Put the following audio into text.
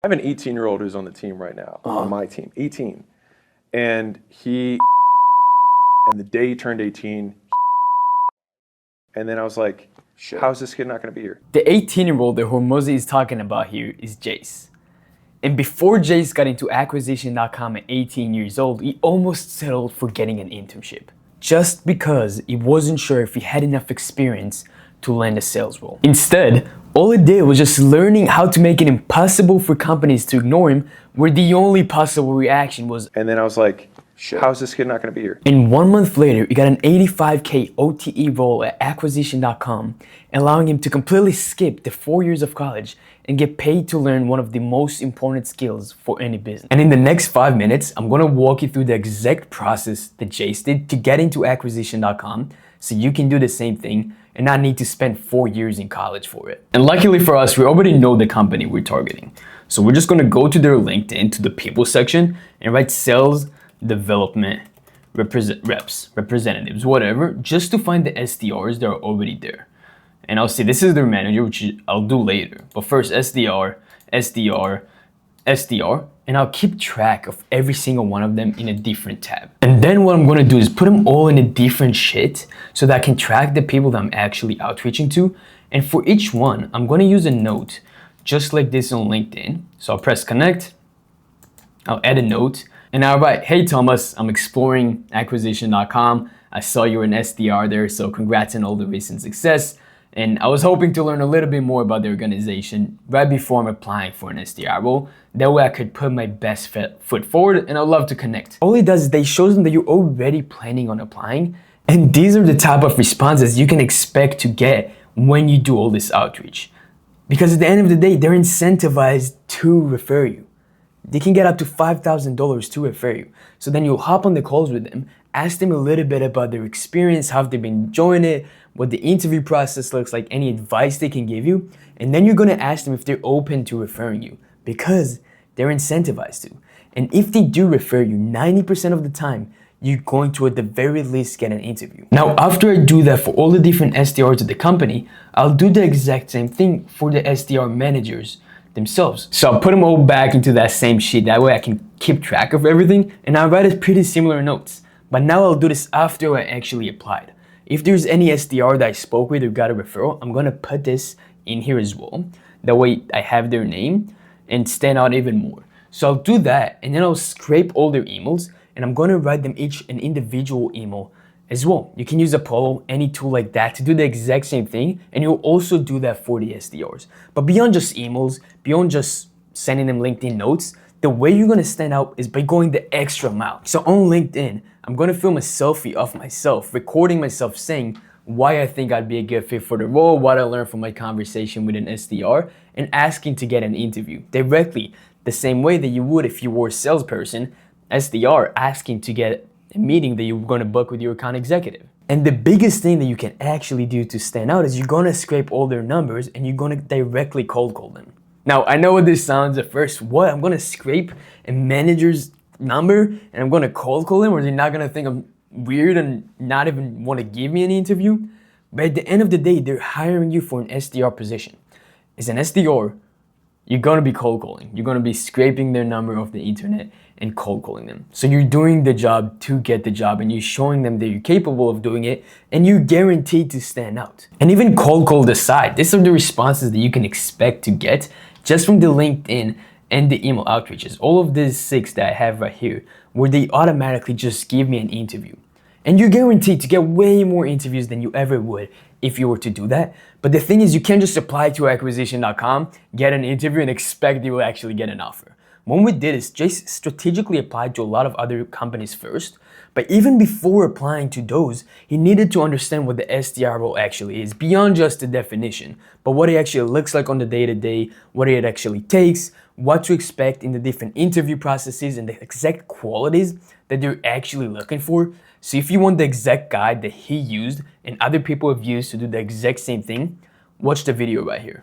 I have an 18-year-old who's on the team right now, on my team, 18. And and the day he turned 18, and then I was like, how's this kid not gonna be here? The 18-year-old that Hormozi is talking about here is Jace. And before Jace got into Acquisition.com at 18 years old, he almost settled for getting an internship, just because he wasn't sure if he had enough experience to land a sales role. Instead, all he did was just learning how to make it impossible for companies to ignore him, where the only possible reaction was, and then I was like, how's this kid not gonna be here? And 1 month later, he got an $85K OTE role at Acquisition.com, allowing him to completely skip the 4 years of college and get paid to learn one of the most important skills for any business. And in the next 5 minutes, I'm gonna walk you through the exact process that Jace did to get into Acquisition.com, so you can do the same thing and not need to spend 4 years in college for it. And luckily for us, we already know the company we're targeting. So we're just gonna go to their LinkedIn, to the people section, and write sales development representatives, whatever, just to find the SDRs that are already there. And I'll say this is their manager, which I'll do later. But first, SDR, SDR, SDR, and I'll keep track of every single one of them in a different tab. And then what I'm gonna do is put them all in a different sheet so that I can track the people that I'm actually outreaching to. And for each one, I'm gonna use a note just like this on LinkedIn. So I'll press connect, I'll add a note, and I'll write, hey Thomas, I'm exploring Acquisition.com. I saw you're an SDR there, so congrats on all the recent success. And I was hoping to learn a little bit more about the organization right before I'm applying for an SDR role. That way I could put my best foot forward, and I'd love to connect. All it does is they shows them that you're already planning on applying. And these are the type of responses you can expect to get when you do all this outreach. Because at the end of the day, they're incentivized to refer you. They can get up to $5,000 to refer you. So then you'll hop on the calls with them, ask them a little bit about their experience, how they've been enjoying it, what the interview process looks like, any advice they can give you. And then you're gonna ask them if they're open to referring you, because they're incentivized to. And if they do refer you, 90% of the time, you're going to at the very least get an interview. Now, after I do that for all the different SDRs at the company, I'll do the exact same thing for the SDR managers themselves. So I'll put them all back into that same sheet. That way I can keep track of everything, and I'll write a pretty similar notes. But now I'll do this after I actually applied. If there's any SDR that I spoke with or got a referral, I'm gonna put this in here as well. That way I have their name and stand out even more. So I'll do that, and then I'll scrape all their emails, and I'm gonna write them each an individual email as well. You can use Apollo, any tool like that, to do the exact same thing, and you'll also do that for the SDRs. But beyond just emails, beyond just sending them LinkedIn notes, the way you're gonna stand out is by going the extra mile. So on LinkedIn, I'm gonna film a selfie of myself, recording myself saying why I think I'd be a good fit for the role, what I learned from my conversation with an SDR, and asking to get an interview directly, the same way that you would if you were a salesperson, SDR asking to get a meeting that you're gonna book with your account executive. And the biggest thing that you can actually do to stand out is you're gonna scrape all their numbers and you're gonna directly cold call them. Now, I know what this sounds at first. What? I'm gonna scrape a manager's number and I'm gonna cold call them, or they're not gonna think I'm weird and not even wanna give me an interview? But at the end of the day, they're hiring you for an SDR position. As an SDR, you're gonna be cold calling. You're gonna be scraping their number off the internet and cold calling them. So you're doing the job to get the job, and you're showing them that you're capable of doing it, and you're guaranteed to stand out. And even cold call aside, these are the responses that you can expect to get just from the LinkedIn and the email outreaches. All of these 6 that I have right here, where they automatically just give me an interview. And you're guaranteed to get way more interviews than you ever would if you were to do that. But the thing is, you can't just apply to Acquisition.com, get an interview, and expect you will actually get an offer. What we did is Jace strategically applied to a lot of other companies first, but even before applying to those, he needed to understand what the SDR role actually is, beyond just the definition, but what it actually looks like on the day-to-day, what it actually takes, what to expect in the different interview processes, and the exact qualities that they're actually looking for. So if you want the exact guide that he used and other people have used to do the exact same thing, watch the video right here.